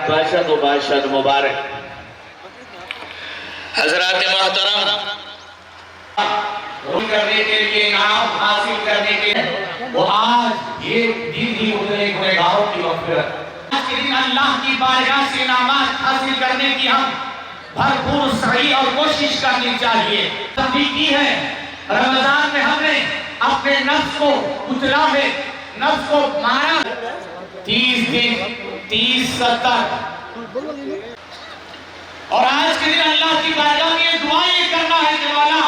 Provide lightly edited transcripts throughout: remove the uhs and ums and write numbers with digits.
बाशद मुबारक। हजरात मोहतरम करने के लिए नाम हासिल करने के वो आज ये दिन ही उतरे गुनहगारों की मग़फ़िरत। आज के दिन अल्लाह की बारगाह से नामात हासिल करने की हम भरपूर सही और कोशिश करनी चाहिए। तभी की है रमजान में हमने अपने नफ्स को कुचला है, नफ्स को मारा। 30 दिन 30 सत्तर और आज के दिन अल्लाह की बारगाह में दुआएं करना है कि मौला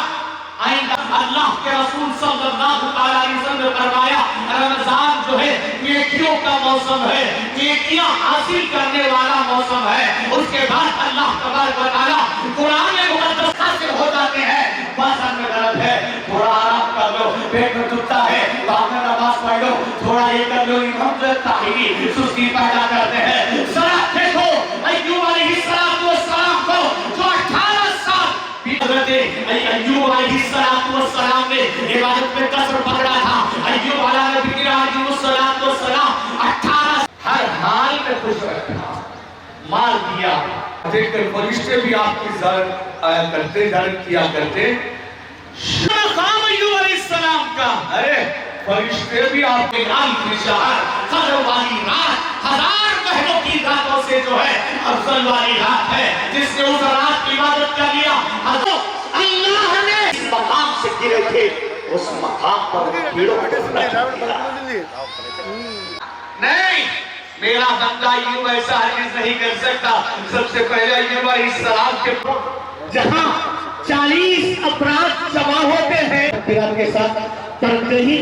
आइंदा अल्लाह के रसूल सल्लल्लाहु अलैहि वसल्लम ने फरमाया रमजान जो है नेकियों का मौसम है, नेकियां हासिल करने वाला मौसम है। उसके बाद अल्लाह तबारक व तआला कुरान में मुकद्दस हासिल हो जाते हैं। बाजार में दर्द है, थोड़ा आराम कर लो, पेट में दुखता है, बाद में नमाज पढ़ लो, थोड़ा ये कर लो, इमाम ताहिरी सुस्ती पैदा करते हैं। सलात देखो अय्यूब अलैहिस्सलाम को जो 18 साल हज़रत अय्यूब अलैहिस्सलाम ने इबादत में कसर पकड़ा था। अय्यूब अलैहिस्सलाम 18 हर हाल में खुश रखा, माल दिया। देखकर फरिश्ते भी आपकी ज़ियारत आया करते, ज़ियारत किया करते। मकाम अय्यूब अलैहिस्सलाम का, अरे फरिश्ते भी आपके नाम की शहर कदर वाली रात 1000 महीनों की रातों से जो है अफजल वाली रात है, जिसने उस रात की इबादत कर लिया। अल्लाह ने इस मकाम से गिरे थे, उस मकाम पर कीड़ों को नहीं, मेरा बंदा अय्यूब ऐसा हरगिज़ नहीं कर सकता। सबसे पहले अय्यूब अलैहिस्सलाम के जहां 40 अपराध जमा होते हैं के साथ करते ही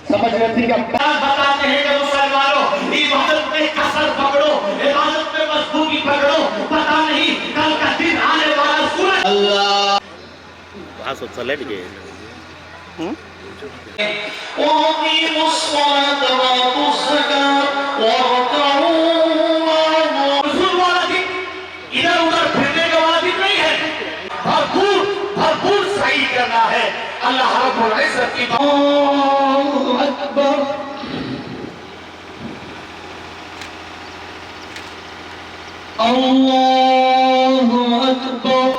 समझ रहे थे कि बताते हैं कि मुसलमानों इबादत में कसर पकड़ो, इबादत में मजबूती पकड़ो, पता नहीं कल का दिन आने वाला सूरज अल्लाह चलेट गए इधर उधर फिरने का वाला दिन नहीं है, भरपूर सही करना है। अल्लाह रब्बुल इज्जत की अल्लाहु अकबर अल्लाहु अकबर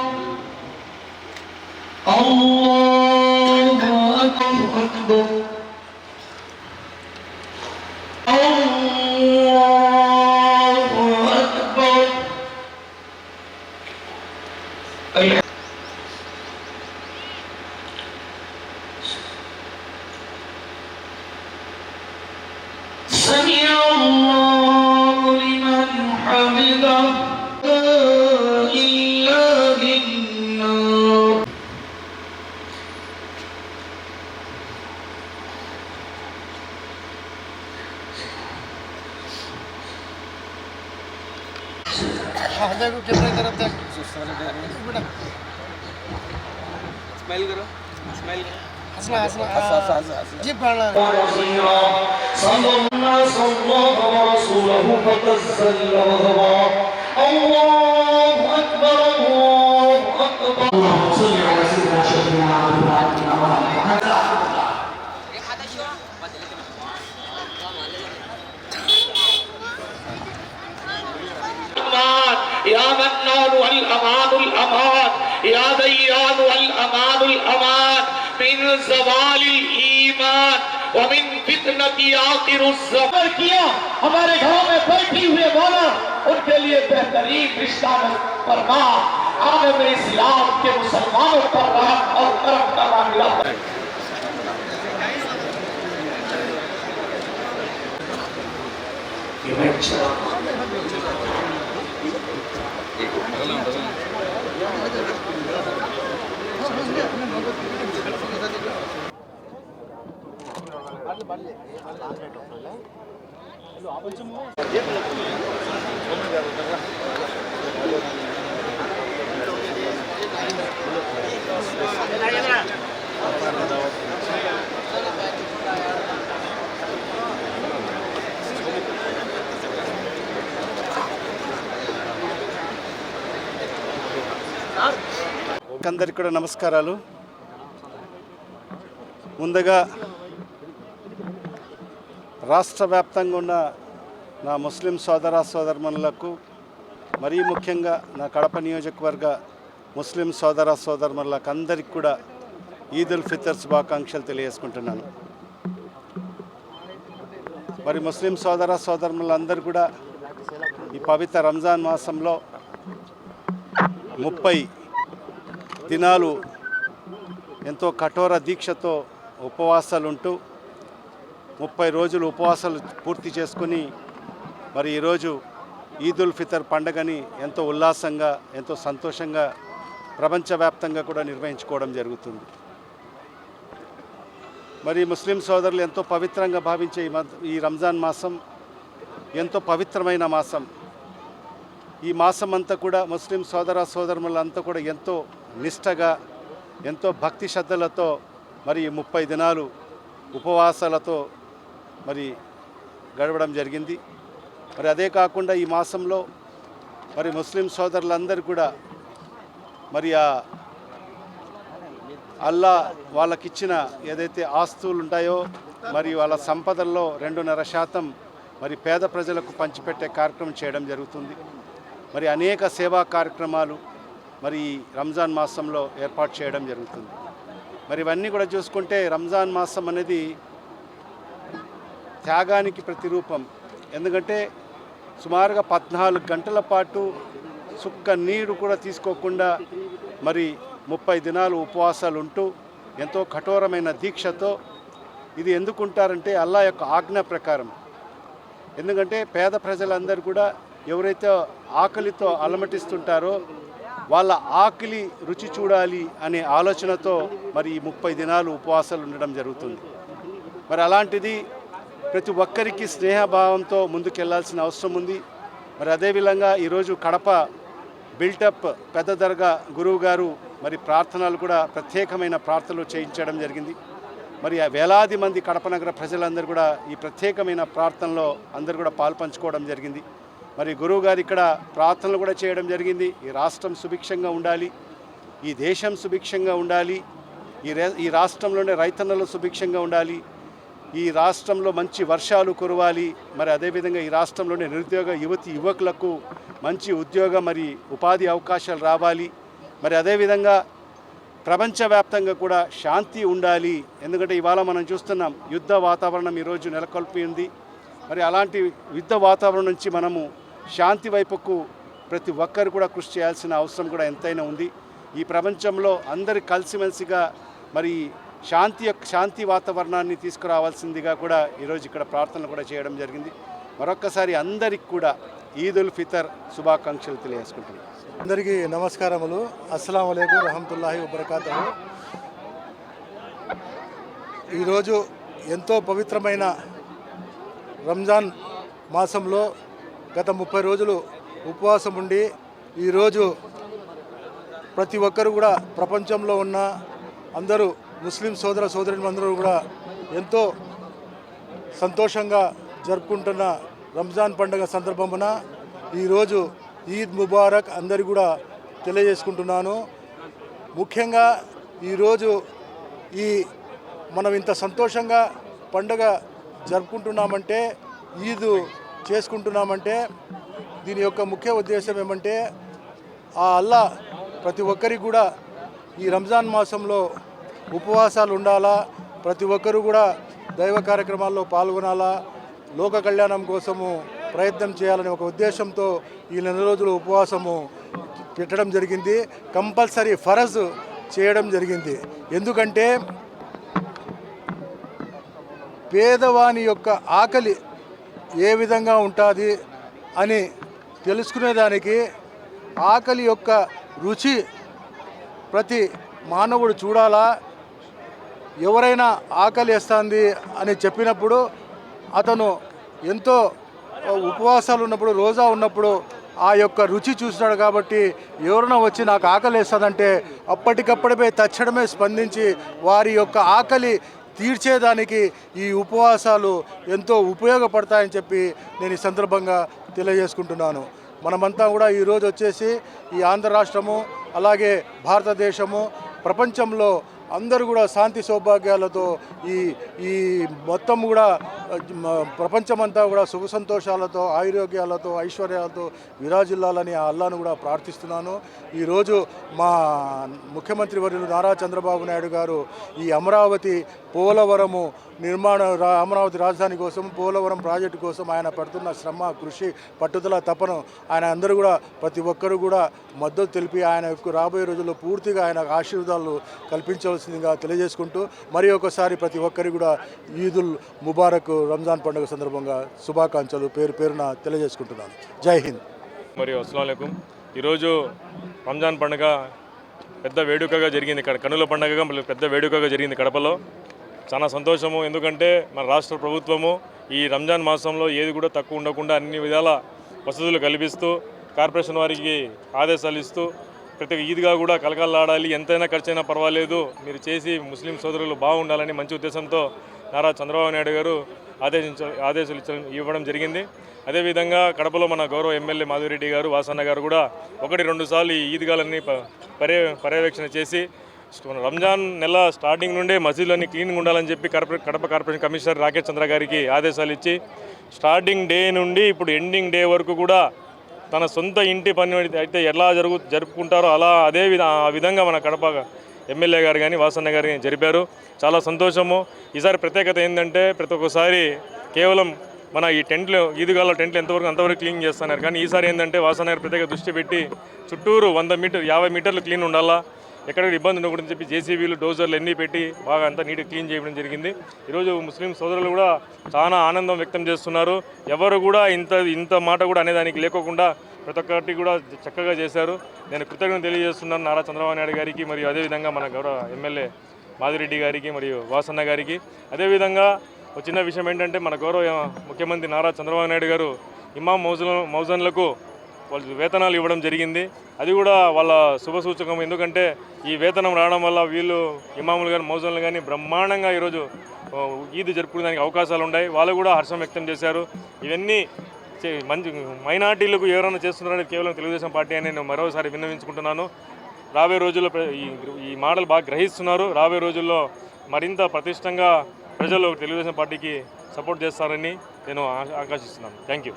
अल्लाहु अकबर अल्लाहु अकबर। سمع الله لمن حمده إلا بالنار देखो कैमरे की तरफ देख बेटा स्माइल करो स्माइल हंसना हंसना जी पढ़ना सल्लल्लाहु रसूलहु फतसल्लल्लाहु अल्लाहु अकबर अल्लाहु अकबर अल्लाहु सल्ली अला सय्यिदना शफीना मुहम्मद या मन्नान वल अमानुल अमान या दय्यान वल अमानुल अमान मिन ज़वालिल ईमान व मिन फितनति आखिरुज़ ज़मान किया। हमारे घरों में बैठी हुए मौला उनके लिए बेहतरीन रिश्ता फरमा। आलम इस्लाम के मुसलमानों पर रहमत और करम का मामला है। అందరికీ కూడా నమస్కారాలు. ముందుగా రాష్ట్ర వ్యాప్తంగా ఉన్న నా ముస్లిం సోదర సోదరీమణులకు మరీ ముఖ్యంగా నా కడప నియోజకవర్గ ముస్లిం సోదర సోదరులకు అందరికీ కూడా ఈద్ ఉల్ ఫితర్ శుభాకాంక్షలు తెలియజేసుకుంటున్నాను. మరి ముస్లిం సోదర సోదరులందరూ కూడా ఈ పవిత్ర రంజాన్ మాసంలో 30 దినాలు ఎంతో కఠోర దీక్షతో ఉపవాసాలు ఉంటూ 30 రోజులు ఉపవాసాలు పూర్తి చేసుకుని మరి ఈరోజు ఈద్ ఉల్ ఫితర్ పండుగని ఎంతో ఉల్లాసంగా ఎంతో సంతోషంగా ప్రపంచవ్యాప్తంగా కూడా నిర్వహించుకోవడం జరుగుతుంది. మరి ముస్లిం సోదరులు ఎంతో పవిత్రంగా భావించే ఈ రంజాన్ మాసం ఎంతో పవిత్రమైన మాసం. ఈ మాసం అంతా కూడా ముస్లిం సోదర సోదరులంతా కూడా ఎంతో నిష్టగా ఎంతో భక్తి శ్రద్ధలతో మరి 30 దినాలు ఉపవాసాలతో మరి గడవడం జరిగింది. మరి అదే కాకుండా ఈ మాసంలో మరి ముస్లిం సోదరులందరూ కూడా మరి అల్లా వాళ్ళకిచ్చిన ఏదైతే ఆస్తులు ఉంటాయో మరి వాళ్ళ సంపదల్లో 2.5% మరి పేద ప్రజలకు పంచిపెట్టే కార్యక్రమం చేయడం జరుగుతుంది. మరి అనేక సేవా కార్యక్రమాలు మరి రంజాన్ మాసంలో ఏర్పాటు చేయడం జరుగుతుంది. మరి ఇవన్నీ కూడా చూసుకుంటే రంజాన్ మాసం అనేది త్యాగానికి ప్రతిరూపం. ఎందుకంటే సుమారుగా 14 గంటల పాటు సుక్క నీరు కూడా తీసుకోకుండా మరి 30 దినాలు ఉపవాసాలు ఉంటూ ఎంతో కఠోరమైన దీక్షతో ఇది ఎందుకుంటారంటే అల్లా యొక్క ఆజ్ఞ ప్రకారం. ఎందుకంటే పేద ప్రజలందరూ కూడా ఎవరైతే ఆకలితో అలమటిస్తుంటారో వాళ్ళ ఆకలి రుచి చూడాలి అనే ఆలోచనతో మరి ఈ 30 దినాలు ఉపవాసాలు ఉండడం జరుగుతుంది. మరి అలాంటిది ప్రతి ఒక్కరికి స్నేహభావంతో ముందుకెళ్లాల్సిన అవసరం ఉంది. మరి అదేవిధంగా ఈరోజు కడప బిల్టప్ పెద్ద దర్గా గురువు గారు మరి ప్రార్థనలు కూడా ప్రత్యేకమైన ప్రార్థనలు చేయించడం జరిగింది. మరి వేలాది మంది కడప నగర ప్రజలందరూ కూడా ఈ ప్రత్యేకమైన ప్రార్థనలో అందరూ కూడా పాల్పంచుకోవడం జరిగింది. మరి గురువు గారు ఇక్కడ ప్రార్థనలు కూడా చేయడం జరిగింది. ఈ రాష్ట్రం సుభిక్షంగా ఉండాలి, ఈ దేశం సుభిక్షంగా ఉండాలి, ఈ రాష్ట్రంలోనే రైతన్నలు సుభిక్షంగా ఉండాలి, ఈ రాష్ట్రంలో మంచి వర్షాలు కురవాలి. మరి అదేవిధంగా ఈ రాష్ట్రంలోని నిరుద్యోగ యువకులకు మంచి ఉద్యోగ మరి ఉపాధి అవకాశాలు రావాలి. మరి అదేవిధంగా ప్రపంచవ్యాప్తంగా కూడా శాంతి ఉండాలి. ఎందుకంటే ఇవాళ మనం చూస్తున్నాం యుద్ధ వాతావరణం ఈరోజు నెలకొల్పి ఉంది. మరి అలాంటి యుద్ధ వాతావరణం నుంచి మనము శాంతి వైపుకు ప్రతి ఒక్కరు కూడా కృషి చేయాల్సిన అవసరం కూడా ఎంతైనా ఉంది. ఈ ప్రపంచంలో అందరి కలిసిమెలిసిగా మరి శాంతి వాతావరణాన్ని తీసుకురావాల్సిందిగా కూడా ఈరోజు ఇక్కడ ప్రార్థనలు కూడా చేయడం జరిగింది. మరొక్కసారి అందరికి కూడా ఈద్ ఉల్ ఫితర్ శుభాకాంక్షలు తెలియజేసుకుంటున్నాను. అందరికీ నమస్కారములు. అస్సలాము అలైకుం రహమతుల్లాహి వబరకాతుహు. ఈరోజు ఎంతో పవిత్రమైన రంజాన్ మాసంలో గత 30 రోజులు ఉపవాసం ఉండి ఈరోజు ప్రతి ఒక్కరు కూడా ప్రపంచంలో ఉన్న అందరూ ముస్లిం సోదర సోదరులందరూ కూడా ఎంతో సంతోషంగా జరుపుకుంటున్న రంజాన్ పండుగ సందర్భమున ఈరోజు ఈద్ ముబారక్ అందరికీ కూడా తెలియజేసుకుంటున్నాను. ముఖ్యంగా ఈరోజు మనం ఇంత సంతోషంగా పండుగ జరుపుకుంటున్నామంటే, ఈద్ చేసుకుంటున్నామంటే దీని యొక్క ముఖ్య ఉద్దేశం ఏమంటే ఆ అల్లా ప్రతి ఒక్కరికి కూడా ఈ రంజాన్ మాసంలో ఉపవాసాలు ఉండాలా, ప్రతి ఒక్కరూ కూడా దైవ కార్యక్రమాల్లో పాల్గొనాలా, లోక కళ్యాణం కోసము ప్రయత్నం చేయాలనే ఒక ఉద్దేశంతో ఈ 4 రోజులు ఉపవాసము పెట్టడం జరిగింది. కంపల్సరీ ఫరజ్ చేయడం జరిగింది. ఎందుకంటే పేదవాని యొక్క ఆకలి ఏ విధంగా ఉంటుంది అని తెలుసుకునేదానికి, ఆకలి యొక్క రుచి ప్రతి మానవుడు చూడాలా. ఎవరైనా ఆకలి వేస్తుంది అని చెప్పినప్పుడు అతను ఎంతో ఉపవాసాలు ఉన్నప్పుడు, రోజా ఉన్నప్పుడు ఆ యొక్క రుచి చూస్తాడు. కాబట్టి ఎవరైనా వచ్చి నాకు ఆకలి వేస్తుందంటే అప్పటికప్పుడే తక్షణమే స్పందించి వారి యొక్క ఆకలి తీర్చేదానికి ఈ ఉపవాసాలు ఎంతో ఉపయోగపడతాయని చెప్పి నేను ఈ సందర్భంగా తెలియజేసుకుంటున్నాను. మనమంతా కూడా ఈరోజు వచ్చేసి ఈ ఆంధ్ర రాష్ట్రము అలాగే భారతదేశము ప్రపంచంలో అందరూ కూడా శాంతి సౌభాగ్యాలతో ఈ మొత్తం కూడా ప్రపంచమంతా కూడా సుఖ సంతోషాలతో ఆరోగ్యాలతో ఐశ్వర్యాలతో విరాజిల్లాలని ఆ అల్లాను కూడా ప్రార్థిస్తున్నాను. ఈరోజు మా ముఖ్యమంత్రి వర్యులు నారా చంద్రబాబు నాయుడు గారు ఈ అమరావతి పోలవరము అమరావతి రాజధాని కోసం పోలవరం ప్రాజెక్టు కోసం ఆయన పడుతున్న శ్రమ కృషి పట్టుదల తపన ఆయన అందరూ కూడా ప్రతి ఒక్కరూ కూడా మద్దతు తెలిపి ఆయన రాబోయే రోజుల్లో పూర్తిగా ఆయన ఆశీర్వాదాలు కల్పించవలసిందిగా తెలియజేసుకుంటూ మరి ఒకసారి ప్రతి ఒక్కరికి కూడా ఈదుల్ ముబారక్ రంజాన్ పండుగ సందర్భంగా శుభాకాంక్షలు పేరు పేరున తెలియజేసుకుంటున్నాను. జై హింద్. మరియు అస్సలాము అలైకుం. ఈరోజు రంజాన్ పండుగ పెద్ద వేడుకగా జరిగింది. కన్నుల పండుగగా పెద్ద వేడుకగా జరిగింది కడపలో. చాలా సంతోషము. ఎందుకంటే మన రాష్ట్ర ప్రభుత్వము ఈ రంజాన్ మాసంలో ఏది కూడా తక్కువ ఉండకుండా అన్ని విధాల వసతులు కల్పిస్తూ కార్పొరేషన్ వారికి ఆదేశాలు ఇస్తూ ప్రతి ఈద్గా కూడా కలకలాడాలి, ఎంతైనా ఖర్చైనా పర్వాలేదు, మీరు చేసి ముస్లిం సోదరులు బాగుండాలని మంచి ఉద్దేశంతో నారా చంద్రబాబు నాయుడు గారు ఆదేశాలు ఇవ్వడం జరిగింది. అదేవిధంగా కడపలో మన గౌరవ ఎమ్మెల్యే మాధవిరెడ్డి గారు వాసన్న గారు కూడా 1-2 సార్లు ఈ ఈద్గాలన్నీ పర్యవేక్షణ చేసి రంజాన్ నెల స్టార్టింగ్ నుండే మసీదులన్నీ క్లీన్గా ఉండాలని చెప్పి కడప కార్పొరేషన్ కమిషనర్ రాకేష్ చంద్ర గారికి ఆదేశాలు ఇచ్చి స్టార్టింగ్ డే నుండి ఇప్పుడు ఎండింగ్ డే వరకు కూడా తన సొంత ఇంటి పని అయితే ఎలా జరుపుకుంటారో ఆ విధంగా మన కడప ఎమ్మెల్యే గారు కానీ వాసన్న గారు కానీ జరిపారు. చాలా సంతోషము. ఈసారి ప్రత్యేకత ఏంటంటే ప్రతి ఒక్కసారి కేవలం మన ఈ ఈదుగాల టెంట్లు అంతవరకు క్లీన్ చేస్తున్నారు. కానీ ఈసారి ఏంటంటే వాసన్న గారు ప్రత్యేక దృష్టి పెట్టి చుట్టూరు 50 మీటర్లు క్లీన్ ఉండాలా, ఎక్కడ ఇబ్బంది ఉండకూడదని చెప్పి జేసీబీలు డోజర్లు అన్నీ పెట్టి బాగా అంతా నీట్గా క్లీన్ చేయడం జరిగింది. ఈరోజు ముస్లిం సోదరులు కూడా చాలా ఆనందం వ్యక్తం చేస్తున్నారు. ఎవరు కూడా ఇంత మాట కూడా అనేదానికి లేకోకుండా ప్రతి ఒక్కటి కూడా చక్కగా చేశారు. నేను కృతజ్ఞతలు తెలియజేస్తున్నాను నారా చంద్రబాబు నాయుడు గారికి మరియు అదేవిధంగా మన గౌరవ ఎమ్మెల్యే మాధవిరెడ్డి గారికి మరియు వాసన్న గారికి. అదేవిధంగా ఒక చిన్న విషయం ఏంటంటే మన గౌరవ ముఖ్యమంత్రి నారా చంద్రబాబు నాయుడు గారు ఇమాం మౌజన్లకు వాళ్ళు వేతనాలు ఇవ్వడం జరిగింది. అది కూడా వాళ్ళ శుభసూచకం. ఎందుకంటే ఈ వేతనం రావడం వల్ల వీళ్ళు ఇమాములు కానీ మౌజన్లు కానీ బ్రహ్మాండంగా ఈరోజు ఈద్ జరుపుకోవడానికి అవకాశాలు ఉన్నాయి. వాళ్ళు కూడా హర్షం వ్యక్తం చేశారు. ఇవన్నీ మంచి మైనార్టీలకు ఎవరైనా చేస్తున్నారని కేవలం తెలుగుదేశం పార్టీ అని నేను మరోసారి విన్నవించుకుంటున్నాను. రాబోయే రోజుల్లో ఈ మాటలు బాగా గ్రహిస్తున్నారు. రాబోయే రోజుల్లో మరింత ప్రతిష్టంగా ప్రజలు తెలుగుదేశం పార్టీకి సపోర్ట్ చేస్తారని నేను ఆకాంక్షిస్తున్నాను. Thank you.